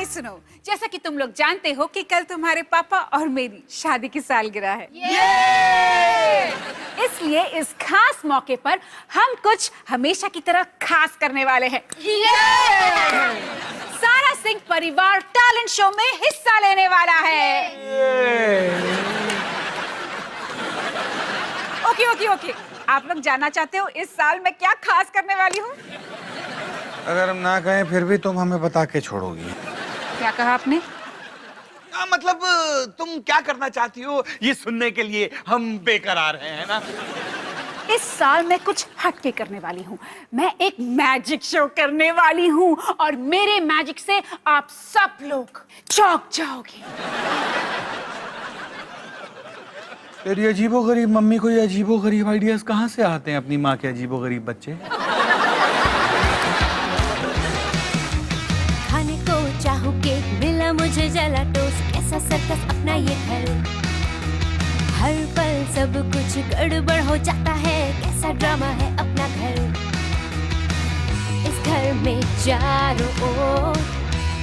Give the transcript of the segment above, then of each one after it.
कहानी सुनो। जैसा कि तुम लोग जानते हो कि कल तुम्हारे पापा और मेरी शादी की सालगिरह है। इसलिए इस खास मौके पर हम कुछ हमेशा की तरह खास करने वाले हैं। सारा सिंह परिवार टैलेंट शो में हिस्सा लेने वाला है। ओके। आप लोग जानना चाहते हो इस साल मैं क्या खास करने वाली हूँ? अगर हम ना कहें फिर भी तुम हमें बता के छोड़ोगी। क्या कहा आपने? मतलब तुम क्या करना चाहती हो ये सुनने के लिए हम बेकरार हैं, है ना? इस साल मैं कुछ हटके करने वाली हूँ। मैं एक मैजिक शो करने वाली हूँ और मेरे मैजिक से आप सब लोग चौंक जाओगे। तेरी अजीबोगरीब मम्मी को ये अजीबोगरीब आइडियाज कहाँ से आते हैं अपनी माँ के अजीबोगरीब बच्चे? खाने को चाहूं केक, मिला मुझे जला टोस्ट, कैसा सर्कस अपना ये घर। हर पल सब कुछ गड़बड़ हो जाता है, कैसा ड्रामा है अपना घर। इस घर में चारों ओर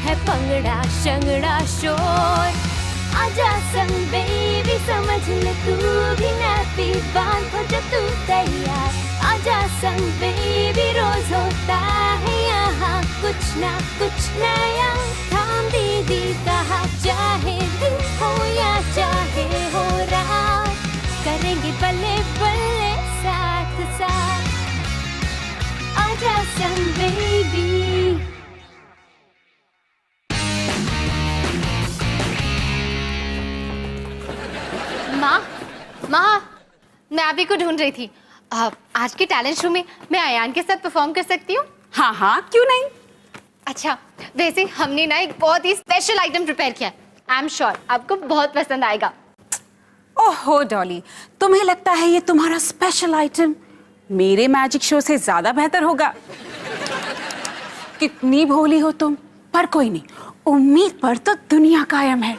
है पंगड़ा शंगड़ा शोर। आजा संग बेबी समझ ले तू भी नैपी बांध हो जब तू तैयार। आजा संग बेबी रोज होता है यहाँ कुछ ना कुछ नया। थाम दीदी कहा चाहे दिन हो या चाहे हो रात, करेंगे बल्ले बल्ले साथ साथ। आजा संग बेबी। माँ, मैं अभी को ढूंढ रही थी। आज के टैलेंट शो में मैं अयान के साथ परफॉर्म कर सकती हूँ? हाँ, क्यों नहीं? अच्छा, वैसे हमने ना एक बहुत ही स्पेशल आइटम प्रिपेयर किया है। आई एम श्योर आपको बहुत पसंद आएगा। ओहो डॉली, तुम्हें लगता है ये तुम्हारा स्पेशल आइटम मेरे मैजिक शो से ज्यादा बेहतर होगा? कितनी भोली हो तुम, पर कोई नहीं, उम्मीद पर तो दुनिया कायम है।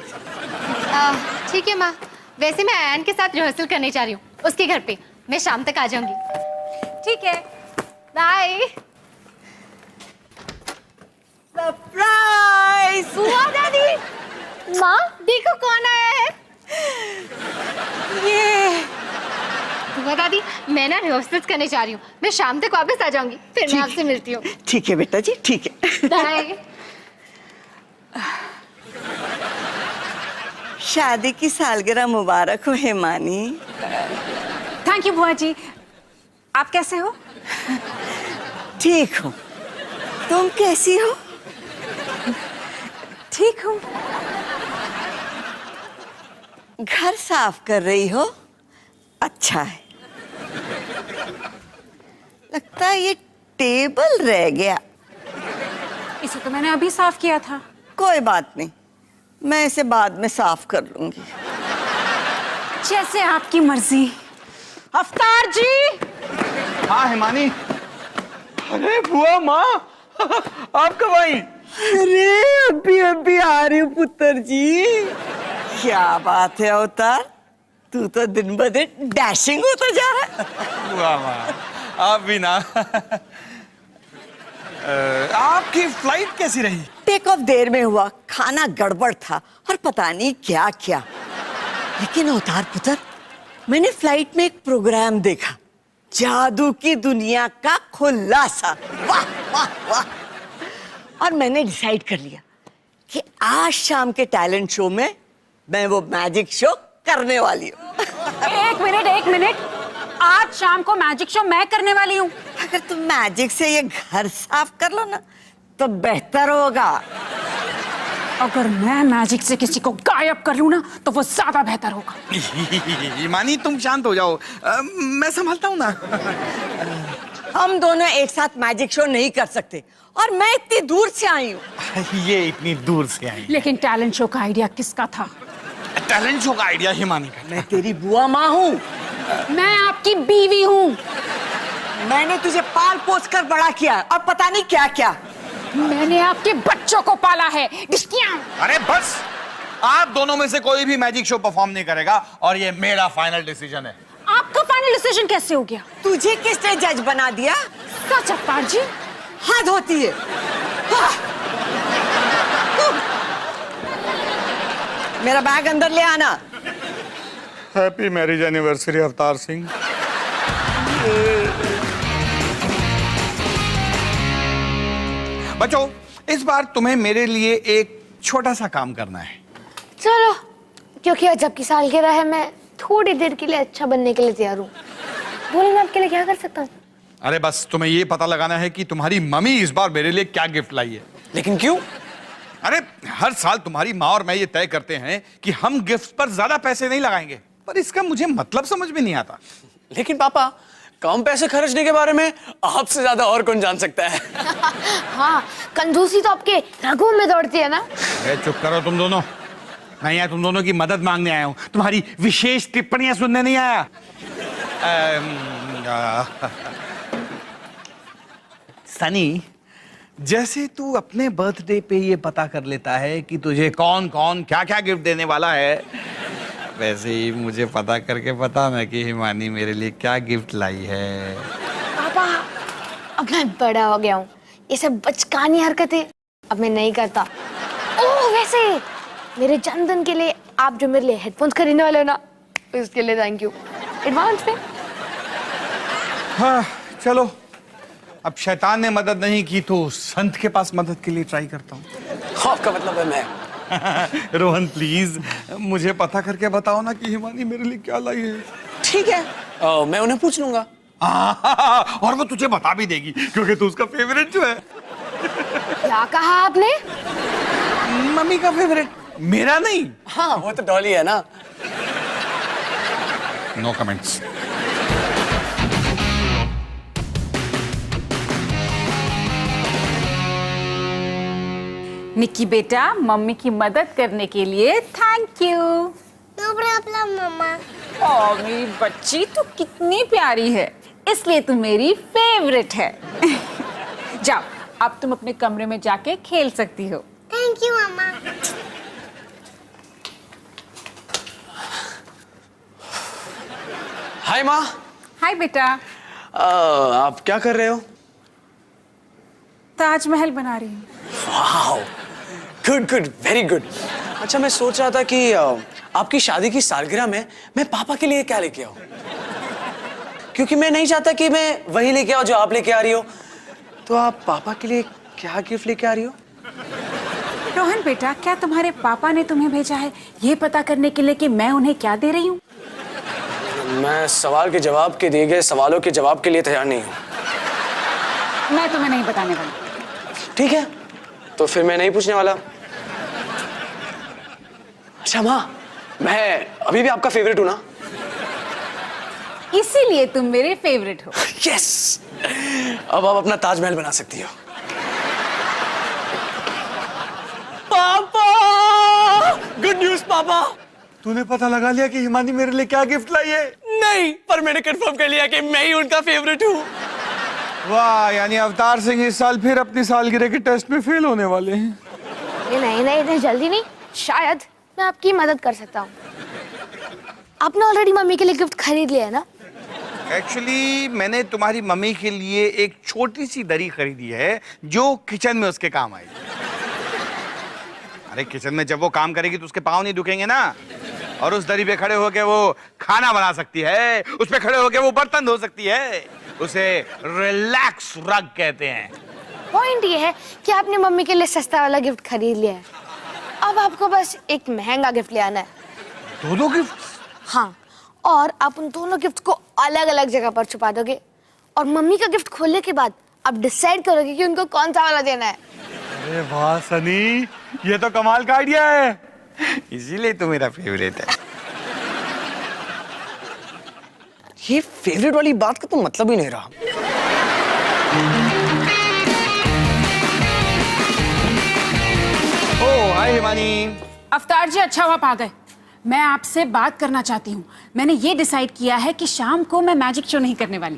ठीक है माँ, वैसे मैं अयान के साथ रिहर्सल करने जा रही हूँ उसके घर पे। मैं शाम तक आ जाऊंगी। ठीक है, बाय। सरप्राइज! बुआ दादी, माँ देखो कौन आया है। ये बुआ दादी, मैं ना रिहर्सल करने जा रही हूँ। मैं शाम तक वापस आ जाऊंगी, फिर मैं आपसे मिलती हूँ। ठीक है बेटा जी, ठीक है। बाय। शादी की सालगिरह मुबारक हो हेमानी। थैंक यू बुआ जी। आप कैसे हो? ठीक हो, तुम कैसी हो? ठीक हूँ। घर साफ कर रही हो? अच्छा है। लगता है ये टेबल रह गया। इसे तो मैंने अभी साफ किया था। कोई बात नहीं, मैं इसे बाद में साफ कर लूंगी। जैसे आपकी मर्जी। अफ्तार जी! हाँ हिमानी। अरे बुआ माँ, आप कब आई? अरे अभी आ रही हूँ पुत्र जी। क्या बात है अवतार, तू तो दिन ब दिन डैशिंग होता जा रहा है। बुआ माँ, आप भी ना। आपकी फ्लाइट कैसी रही? टेक ऑफ देर में हुआ, खाना गड़बड़ था और पता नहीं क्या क्या। लेकिन अवतार पुत्र, मैंने फ्लाइट में एक प्रोग्राम देखा, जादू की दुनिया का खुलासा। वाह वाह वाह! और मैंने डिसाइड कर लिया कि आज शाम के टैलेंट शो में मैं वो मैजिक शो करने वाली हूँ। एक मिनट। आज शाम को मैजिक शो मैं करने वाली हूँ। अगर तुम मैजिक से ये घर साफ कर लो ना तो बेहतर होगा। अगर मैं मैजिक से किसी को गायब कर लूं ना तो वो ज्यादा बेहतर होगा। हिमानी तुम शांत हो जाओ, मैं संभालता हूँ ना। हम दोनों एक साथ मैजिक शो नहीं कर सकते और मैं इतनी दूर से आई हूँ। ये इतनी दूर से आई। लेकिन टैलेंट शो का आइडिया किसका था? टैलेंट शो का आइडिया हिमानी का। मैं तेरी बुआ माँ हूँ। मैं आपकी बीवी हूँ। मैंने तुझे पाल पोस कर बड़ा किया और पता नहीं क्या क्या। मैंने आपके बच्चों को पाला है। अरे बस, आप दोनों में से कोई भी मैजिक शो परफॉर्म नहीं करेगा और ये मेरा फाइनल डिसीजन है। आपका फाइनल डिसीजन कैसे हो गया? तुझे किसने जज बना दिया? सच अफ्तार जी, हद होती है। हाँ। मेरा बैग अंदर ले आना। Happy marriage anniversary Avtar Singh. बच्चों, इस बार तुम्हें मेरे लिए एक छोटा सा काम करना है। चलो, क्योंकि आज आपकी सालगिरह है, मैं थोड़ी देर के लिए अच्छा बनने के लिए तैयार हूँ। बोलो, मैं आपके लिए क्या कर सकता हूँ? अरे बस तुम्हें ये पता लगाना है कि तुम्हारी मम्मी इस बार मेरे लिए क्या गिफ्ट लाई है। लेकिन क्यों? अरे हर साल तुम्हारी माँ और मैं ये तय करते हैं कि हम गिफ्ट पर ज्यादा पैसे नहीं लगाएंगे, पर इसका मुझे मतलब समझ में नहीं आता। लेकिन पापा, कम पैसे खर्चने के बारे में आपसे ज्यादा और कौन जान सकता है? हाँ, कंजूसी तो आपके रगों में दौड़ती है ना। अरे चुप करो तुम दोनों। मैं यहाँ तुम दोनों की मदद मांगने आया हूँ, तुम्हारी विशेष टिप्पणियां सुनने नहीं आया। सनी, जैसे तू अपने बर्थडे पे ये पता कर लेता है कि तुझे कौन कौन क्या क्या गिफ्ट देने वाला है, वैसे ही मुझे पता करके बता ना कि हिमानी मेरे लिए क्या गिफ्ट लाई है। पापा, अब मैं बड़ा हो गया हूँ, ये सब बचकानी हरकतें अब मैं नहीं करता। ओह, वैसे मेरे जन्मदिन के लिए आप जो मेरे लिए हेडफोन्स खरीदने वाले हो ना, उसके लिए थैंक यू एडवांस में। हाँ चलो, अब शैतान ने मदद नहीं की तो संत के पास मदद के लिए ट्राई करता हूँ। आपका मतलब है मैं? रोहन प्लीज मुझे पता करके बताओ ना कि हिमानी मेरे लिए क्या लाई है। ठीक है, मैं उन्हें पूछ लूंगा। और वो तुझे बता भी देगी क्योंकि तू उसका फेवरेट जो है। क्या कहा आपने? मम्मी का फेवरेट, मेरा नहीं। हाँ, वो तो डॉली है ना। No comments. निक्की बेटा, मम्मी की मदद करने के लिए थैंक यू। नो प्रॉब्लम मम्मा। ओ मेरी बच्ची, तू कितनी प्यारी है, इसलिए तू मेरी फेवरेट है। जाओ, अब तुम अपने कमरे में जाके खेल सकती हो। थैंक यू मम्मा। हाय माँ। हाय बेटा। आप क्या कर रहे हो? ताजमहल बना रही हूँ। Wow, good good, very good. अच्छा, मैं सोच रहा था कि आपकी शादी की सालगिरह में मैं पापा के लिए क्या लेके आऊं, क्योंकि मैं नहीं चाहता कि मैं वही लेके आऊं जो आप लेके आ रही हो। तो आप पापा के लिए क्या गिफ्ट लेके आ रही हो? रोहन बेटा, क्या तुम्हारे पापा ने तुम्हें भेजा है ये पता करने के लिए कि मैं उन्हें क्या दे रही हूँ? मैं सवाल के जवाब के दिए गए सवालों के जवाब के लिए तैयार नहीं हूँ। मैं तुम्हें नहीं बताने वाली। ठीक है, तो फिर मैं नहीं पूछने वाला। अच्छा माँ, मैं अभी भी आपका फेवरेट हूं ना? इसीलिए तुम मेरे फेवरेट हो। यस, अब आप अपना ताजमहल बना सकती हो। पापा, गुड न्यूज पापा। तूने पता लगा लिया कि हिमानी मेरे लिए क्या गिफ्ट लाई है? नहीं, पर मैंने कंफर्म कर लिया कि मैं ही उनका फेवरेट हूँ। वाह, यानी अवतार सिंह इस साल फिर अपनी सालगिरह के टेस्ट में फेल होने वाले हैं। नहीं, इतनी जल्दी नहीं। शायद मैं आपकी मदद कर सकता हूँ। आपने ऑलरेडी मम्मी के लिए गिफ्ट खरीद लिया है ना? एक्चुअली मैंने तुम्हारी मम्मी के लिए एक छोटी सी दरी खरीदी है जो किचन में उसके काम आएगी। अरे किचन में जब वो काम करेगी तो उसके पाँव नहीं दुखेंगे ना, और उस दरी पे खड़े होके वो खाना बना सकती है, उस पे खड़े होके वो बर्तन धो सकती है। उसे रिलैक्स रग कहते हैं। पॉइंट ये है कि आपने मम्मी के लिए सस्ता वाला गिफ्ट खरीद लिया है, अब आपको बस एक महंगा गिफ्ट ले आना है। दो गिफ्ट? हाँ, और आप उन दोनों गिफ्ट को अलग अलग जगह पर छुपा दोगे, और मम्मी का गिफ्ट खोलने के बाद आप डिसाइड करोगे कि उनको कौन सा वाला देना है। अरे वाह सनी, ये तो कमाल का आइडिया है। इसीलिए तो मेरा फेवरेट है। ये फेवरेट वाली बात का तो मतलब ही नहीं रहा। ओ हाय हिमानी। अवतार जी, अच्छा हुआ आ गए। मैं आपसे बात करना चाहती हूँ। मैंने ये डिसाइड किया है कि शाम को मैं मैजिक शो नहीं करने वाली।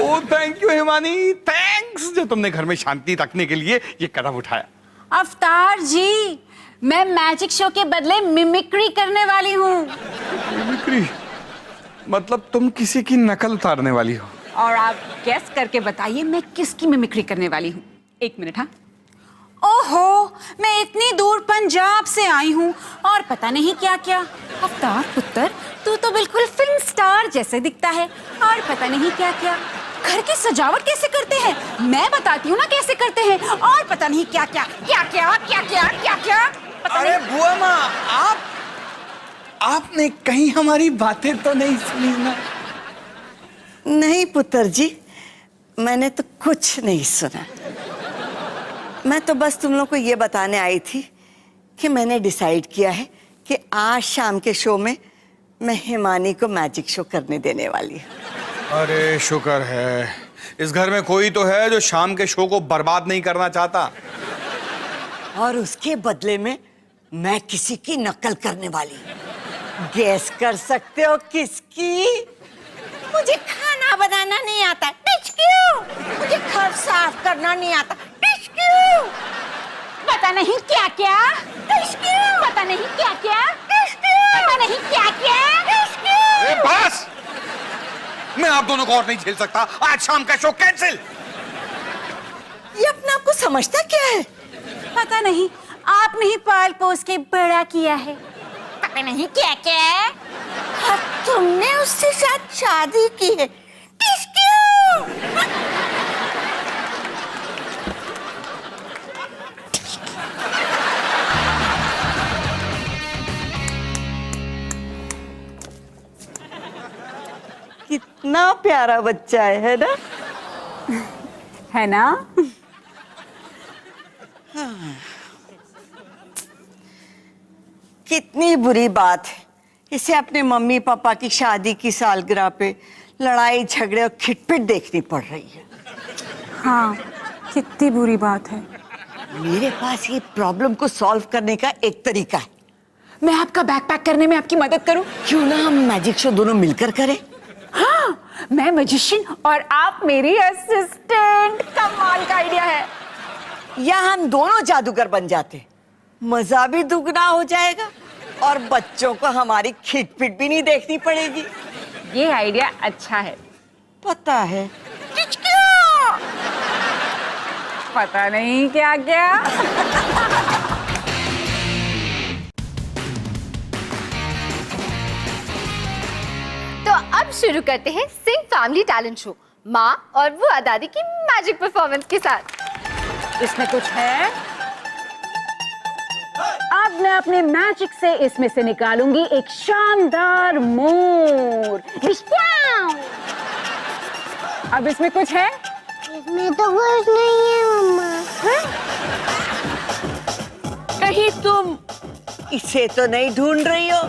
ओ थैंक यू हिमानी, थैंक्स जो तुमने घर में शांति रखने के लिए ये कदम उठाया। अवतार जी, मैं मैजिक शो के बदले मिमिक्री करने वाली हूँ। मिमिक्री मतलब तुम किसी की नकल उतारने वाली हो? और आप गेस करके बताइए मैं किसकी मिमिक्री करने वाली हूँ। 1 मिनट। हाँ, ओह ओहो, मैं इतनी दूर पंजाब से आई हूँ और पता नहीं क्या क्या। अवतार पुत्र, तू तो बिल्कुल फिल्म स्टार जैसे दिखता है और पता नहीं क्या क्या। घर की सजावट कैसे करते हैं, मैं बताती हूँ ना कैसे करते हैं, और पता नहीं क्या क्या क्या क्या क्या क्या क्या क्या। अरे बुआ माँ, आपने कहीं हमारी बातें तो नहीं सुनी ना? नहीं पुत्र जी, मैंने तो कुछ नहीं सुना। मैं तो बस तुम लोग को ये बताने आई थी कि मैंने डिसाइड किया है कि आज शाम के शो में मैं हिमानी को मैजिक शो करने देने वाली हूँ। अरे शुक्र है, इस घर में कोई तो है जो शाम के शो को बर्बाद नहीं करना चाहता। और उसके बदले में मैं किसी की नकल करने वाली हूँ। गैस कर सकते हो किसकी? मुझे खाना बनाना नहीं आता, मुझे घर साफ करना नहीं आता, पता नहीं क्या क्या, पता नहीं क्या क्या, पता नहीं क्या क्या। अरे बस, मैं आप दोनों को और नहीं झेल सकता। आज शाम का शो कैंसिल। ये अपने आप को समझता क्या है? पता नहीं, आपने ही पाल पोस के बड़ा किया है। पता नहीं क्या क्या। और तुमने उससे साथ शादी की है। कितना प्यारा बच्चा है ना? है ना? कितनी बुरी बात है, इसे अपने मम्मी पापा की शादी की सालगिरह पे लड़ाई झगड़े और खिटपिट देखनी पड़ रही है। हाँ, कितनी बुरी बात है। मेरे पास ये प्रॉब्लम को सॉल्व करने का एक तरीका है। मैं आपका बैग पैक करने में आपकी मदद करूं? क्यों ना हम मैजिक शो दोनों मिलकर करें? हाँ, मैं मैजिशियन और आप मेरी असिस्टेंट। कमाल का आइडिया है। या हम दोनों जादूगर बन जाते, मजा भी दुगना हो जाएगा और बच्चों को हमारी खिटपिट भी नहीं देखनी पड़ेगी। ये आइडिया अच्छा है। पता है, पता नहीं क्या क्या। तो अब शुरू करते हैं सिंह फैमिली टैलेंट शो, माँ और वो दादी की मैजिक परफॉर्मेंस के साथ। इसमें कुछ है। अब मैं अपने मैजिक से इसमें से निकालूंगी एक शानदार मोर। अब इसमें कुछ है? इसमें तो कुछ नहीं है मम्मा। कहीं तुम इसे तो नहीं ढूंढ रही हो?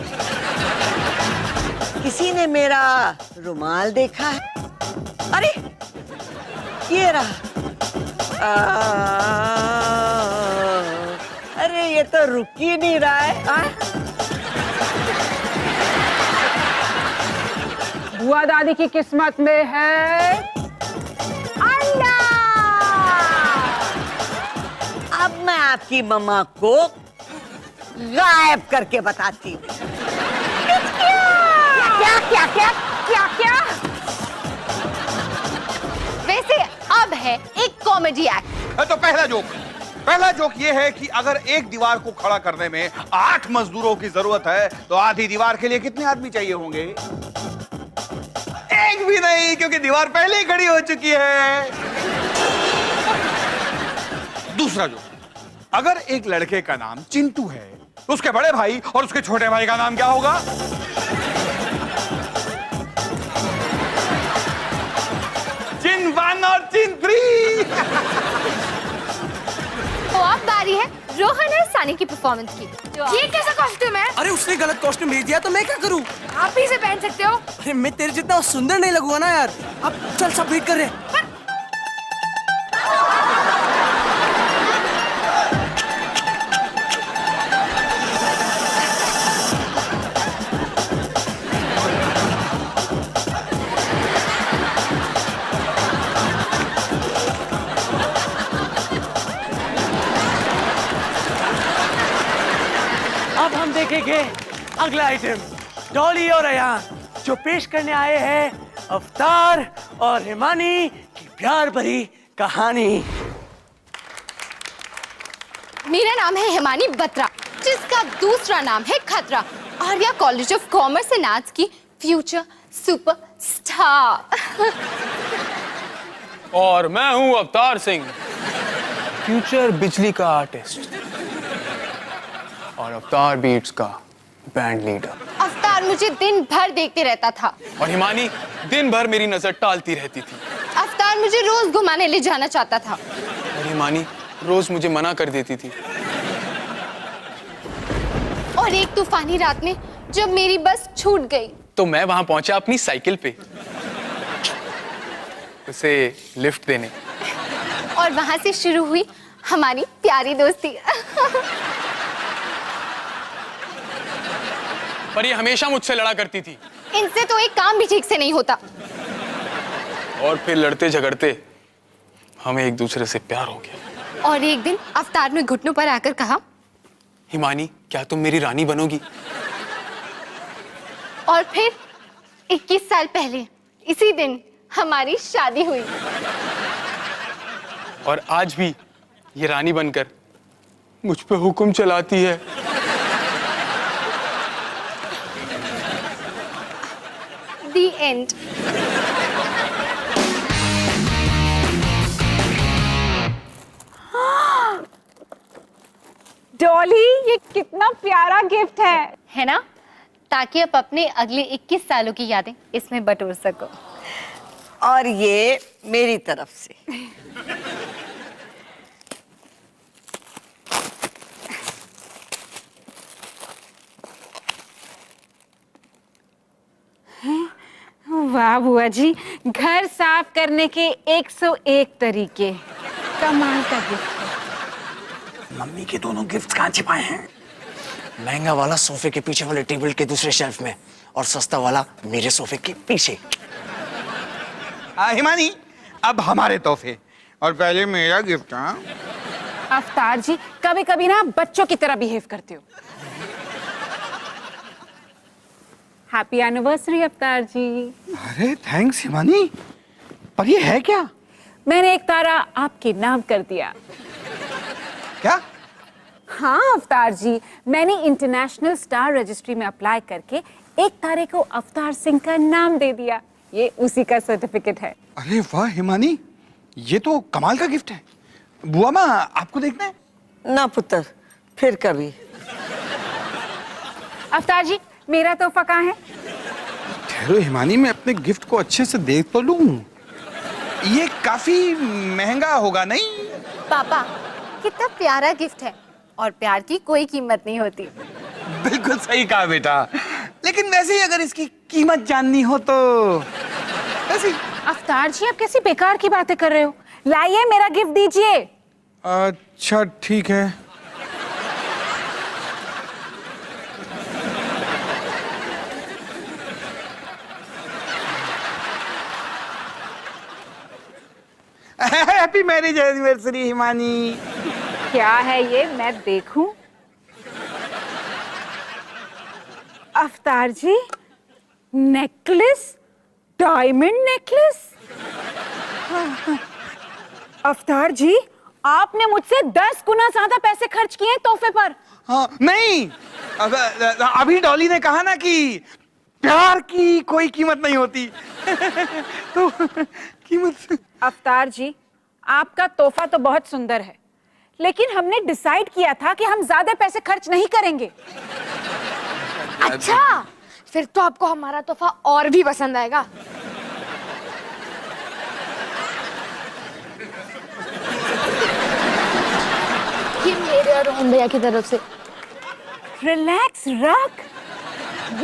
किसी ने मेरा रुमाल देखा है? अरे ये रहा। अरे ये तो रुक ही नहीं रहा है। बुआ दादी की किस्मत में है अंडा। अब मैं आपकी मम्मा को गायब करके बताती हूँ। क्या क्या क्या क्या क्या? वैसे अब है एक कॉमेडी एक्ट। तो पहला जोक ये है कि अगर एक दीवार को खड़ा करने में 8 मजदूरों की जरूरत है तो आधी दीवार के लिए कितने आदमी चाहिए होंगे? एक भी नहीं, क्योंकि दीवार पहले ही खड़ी हो चुकी है। दूसरा जोक, अगर एक लड़के का नाम चिंटू है तो उसके बड़े भाई और उसके छोटे भाई का नाम क्या होगा? चिन 1 और चिन 3। तो अब बारी है रोहन और सानी की परफॉर्मेंस की। ये कैसा कॉस्ट्यूम है? अरे उसने गलत कॉस्ट्यूम भेज दिया तो मैं क्या करूं? आप ही से पहन सकते हो। अरे मैं तेरे जितना सुंदर नहीं लगूंगा ना यार। अब चल, सब वेट कर रहे हैं। अब हम देखेंगे अगला आइटम, डॉली और अयान, जो पेश करने आए हैं अवतार और हिमानी की प्यार भरी कहानी। मेरा नाम है हिमानी बत्रा, जिसका दूसरा नाम है खतरा। आर्या कॉलेज ऑफ कॉमर्स से नाच की फ्यूचर सुपर स्टार। और मैं हूँ अवतार सिंह, फ्यूचर बिजली का आर्टिस्ट और अवतार बीट्स का बैंड लीडर। अवतार मुझे दिन भर देखते रहता था और हिमानी दिन भर मेरी नजर टालती रहती थी। अवतार मुझे रोज घुमाने ले जाना चाहता था और हिमानी रोज मुझे मना कर देती थी। और एक तूफानी रात में जब मेरी बस छूट गई तो मैं वहां पहुंचा अपनी साइकिल पे उसे लिफ्ट देने। और वहां से शुरू हुई हमारी प्यारी दोस्ती। पर ये हमेशा मुझसे लड़ा करती थी। इनसे तो एक काम भी ठीक से नहीं होता। और फिर लड़ते झगड़ते हमें एक दूसरे से प्यार हो गया। और एक दिन अवतार ने घुटनों पर आकर कहा, हिमानी क्या तुम मेरी रानी बनोगी? और फिर 21 साल पहले इसी दिन हमारी शादी हुई। और आज भी ये रानी बनकर मुझ पे हुक्म चलाती है। The end. डॉली, ये कितना प्यारा गिफ्ट है ना? ताकि आप अपने अगले 21 सालों की यादें इसमें बटोर सको। और ये मेरी तरफ से। वाह बुआ जी, घर साफ करने के 101 तरीके। कमाल का गिफ्ट है। मम्मी के दोनों गिफ्ट कहाँ छिपाए हैं? महंगा वाला सोफे के पीछे वाले टेबल के दूसरे शेल्फ में और सस्ता वाला मेरे सोफे के पीछे। हिमानी, अब हमारे तोहफे और पहले मेरा गिफ्ट। हाँ अवतार जी, कभी कभी ना बच्चों की तरह बिहेव करते हो। हैप्पी एनिवर्सरी अवतार जी। अरे थैंक्स हिमानी, पर ये है क्या? मैंने एक तारा आपके नाम कर दिया। क्या? हाँ अवतार जी, मैंने इंटरनेशनल स्टार रजिस्ट्री में अप्लाई करके एक तारे को अवतार सिंह का नाम दे दिया। ये उसी का सर्टिफिकेट है। अरे वाह हिमानी, ये तो कमाल का गिफ्ट है। बुआ माँ, आपको देखना है? ना पुत्र, फिर कभी। अवतार जी, मेरा तोहफा कहाँ है? ठहरो हिमानी, मैं अपने गिफ्ट को अच्छे से देख तो लूं। ये काफी महंगा होगा नहीं? पापा, कितना प्यारा गिफ्ट है और प्यार की कोई कीमत नहीं होती। बिल्कुल सही कहा बेटा, लेकिन वैसे ही अगर इसकी कीमत जाननी हो तो वैसे। अवतार जी, आप कैसी बेकार की बातें कर रहे हो? लाइए, मेरा गिफ्ट दीजिए। अच्छा ठीक है। Happy marriage anniversary Himani. क्या है ये, मैं देखूं? अवतार जी, नेकलेस, डायमंड नेकलेस। अवतार जी, आपने मुझसे 10 गुना ज्यादा पैसे खर्च किए तोहफे पर। हाँ नहीं, अभी डॉली ने कहा ना कि प्यार की कोई कीमत नहीं होती। तो कीमत। अवतार जी, आपका तोहफा तो बहुत सुंदर है, लेकिन हमने डिसाइड किया था कि हम ज्यादा पैसे खर्च नहीं करेंगे। अच्छा, फिर तो आपको हमारा तोहफा और भी पसंद आएगा। ये मेरे और रोहन भैया की तरफ से। रिलैक्स रख,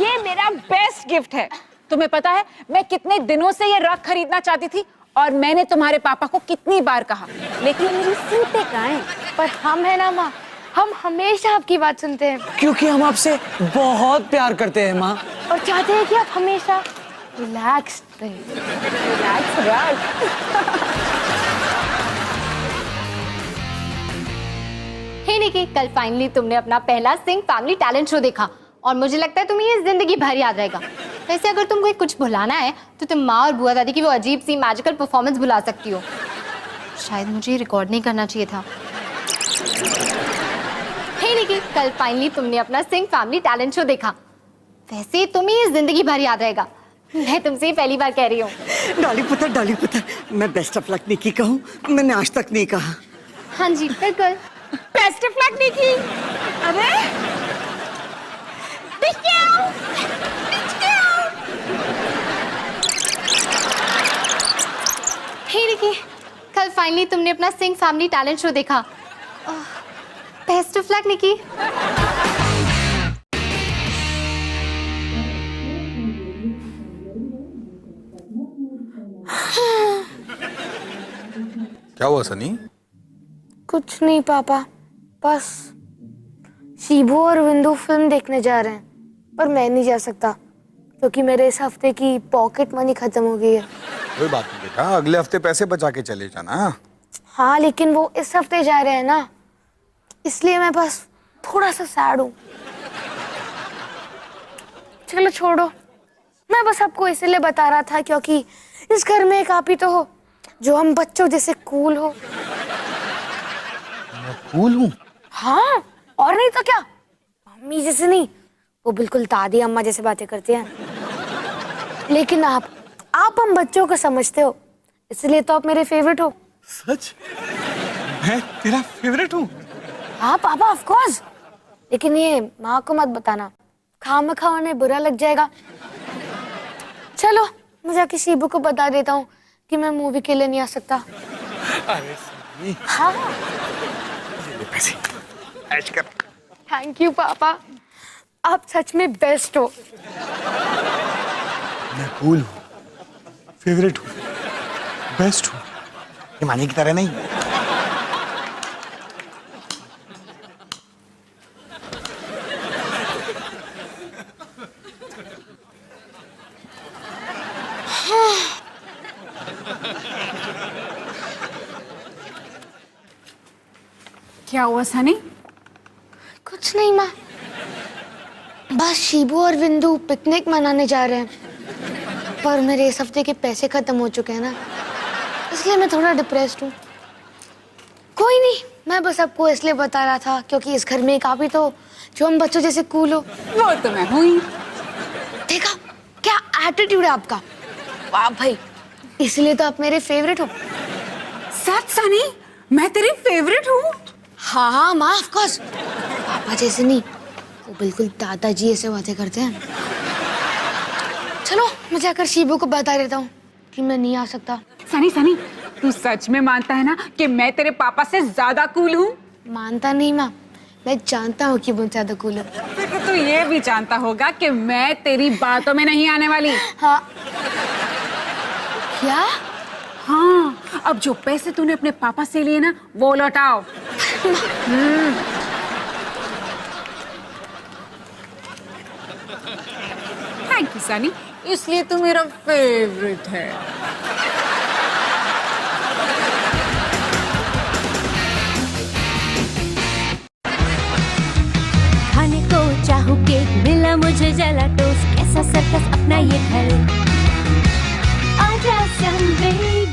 ये मेरा बेस्ट गिफ्ट है। तुम्हें पता है मैं कितने दिनों से ये रख खरीदना चाहती थी और मैंने तुम्हारे पापा को कितनी बार कहा, लेकिन मेरी सुनते कहाँ हैं। पर हम है ना माँ, हम हमेशा आपकी बात सुनते हैं क्योंकि हम आपसे बहुत प्यार करते हैं माँ, और चाहते हैं कि आप हमेशा रिलैक्स रहें। रिलैक्स रख। हे निकी, कल फाइनली तुमने अपना पहला सिंह फैमिली टैलेंट शो देखा और मुझे लगता है तुम्हें ये जिंदगी भर याद रहेगा। वैसे अगर तुमको कुछ भुलाना है तो तुम माँ और बुआ दादी की वो अजीब सी मैजिकल परफॉर्मेंस भुला सकती हो। शायद मुझे रिकॉर्ड नहीं करना चाहिए था। हे निकी, कल फाइनली तुमने अपना सिंह फैमिली टैलेंट शो देखा। वैसे तुम्हें जिंदगी भर याद रहेगा। मैं तुमसे पहली बार कह रही हूँ। डॉली पुत्र, मैं बेस्ट ऑफ लक निकी कहूँ, मैंने आज तक नहीं कहा। हाँ जी, बिल्कुल। बेस्ट ऑफ लक निकी। अरे हे निकी, कल फाइनली तुमने अपना सिंह फैमिली टैलेंट शो देखा। बेस्ट ऑफ लक निकी। क्या हुआ सनी? कुछ नहीं पापा, बस शिबू और विंदु फिल्म देखने जा रहे हैं, पर मैं नहीं जा सकता क्योंकि मेरे इस हफ्ते की पॉकेट मनी खत्म हो गई है। कोई बात नहीं बेटा, अगले हफ्ते पैसे बचा के चले जाना। हाँ, लेकिन वो इस हफ्ते जा रहे हैं ना, इसलिए मैं बस थोड़ा सा सैड हूँ। चलो छोड़ो, मैं बस आपको इसलिए बता रहा था क्योंकि इस घर में एक आप ही तो हो जो हम बच्चों जैसे कूल हो। मैं कूल हूँ? हाँ, और नहीं तो क्या। मम्मी जैसे नहीं, वो बिल्कुल दादी अम्मा जैसे बातें करती हैं। लेकिन आप हम बच्चों को समझते हो, इसलिए तो आप मेरे फेवरेट हो। सच? मैं तेरा फेवरेट हूँ? हाँ पापा, ऑफ कोर्स। लेकिन ये माँ को मत बताना, खामखा उन्हें बुरा लग जाएगा। चलो मैं जाके शिबू को बता देता हूँ कि मैं मूवी के लिए नहीं आ सकता। अरे सनी। हाँ, पैसे ऐश कर। थैंक यू पापा, आप सच में बेस्ट हो। मैं कूल हूँ, फेवरेट हूँ, बेस्ट हूँ, ये माने की तरह नहीं। क्या हुआ सनी? कुछ नहीं माँ, बस शिबू और विंदु पिकनिक मनाने जा रहे हैं, पर मेरे इस हफ्ते के पैसे खत्म हो चुके हैं ना, इसलिए मैं थोड़ा डिप्रेस्ड हूँ। कोई नहीं, मैं बस आपको इसलिए बता रहा था क्योंकि इस घर में एक आप ही तो जो हम बच्चों जैसे कूल हो। वो तो मैं हूँ ही। देखा क्या एटीट्यूड है आपका। वाह भाई, इसलिए तो आप मेरे फेवरेट हो। सच सनी, मैं तेरी फेवरेट हूँ? हाँ हाँ माँ, ऑफ कोर्स। पापा जैसे नहीं, वो बिल्कुल दादाजी ऐसे बातें करते हैं। चलो मैं जाकर शिबू को बता देता हूँ कि मैं नहीं आ सकता। सनी सनी, तू सच में मानता है ना कि मैं तेरे पापा से ज्यादा कूल हूँ? मानता नहीं माँ, मैं जानता हूँ कि वो ज्यादा कूल है। फिर तू ये भी जानता होगा कि मैं तेरी बातों में नहीं आने वाली। हाँ। क्या? हाँ, अब जो पैसे तूने अपने पापा से लिए ना, वो लौटाओ। थैंक यू सनी, इसलिए तू मेरा फेवरेट है। खाने को चाहूं केक, मिला मुझे जला टोस्ट, कैसा सर्कस अपना ये घर। आजा संग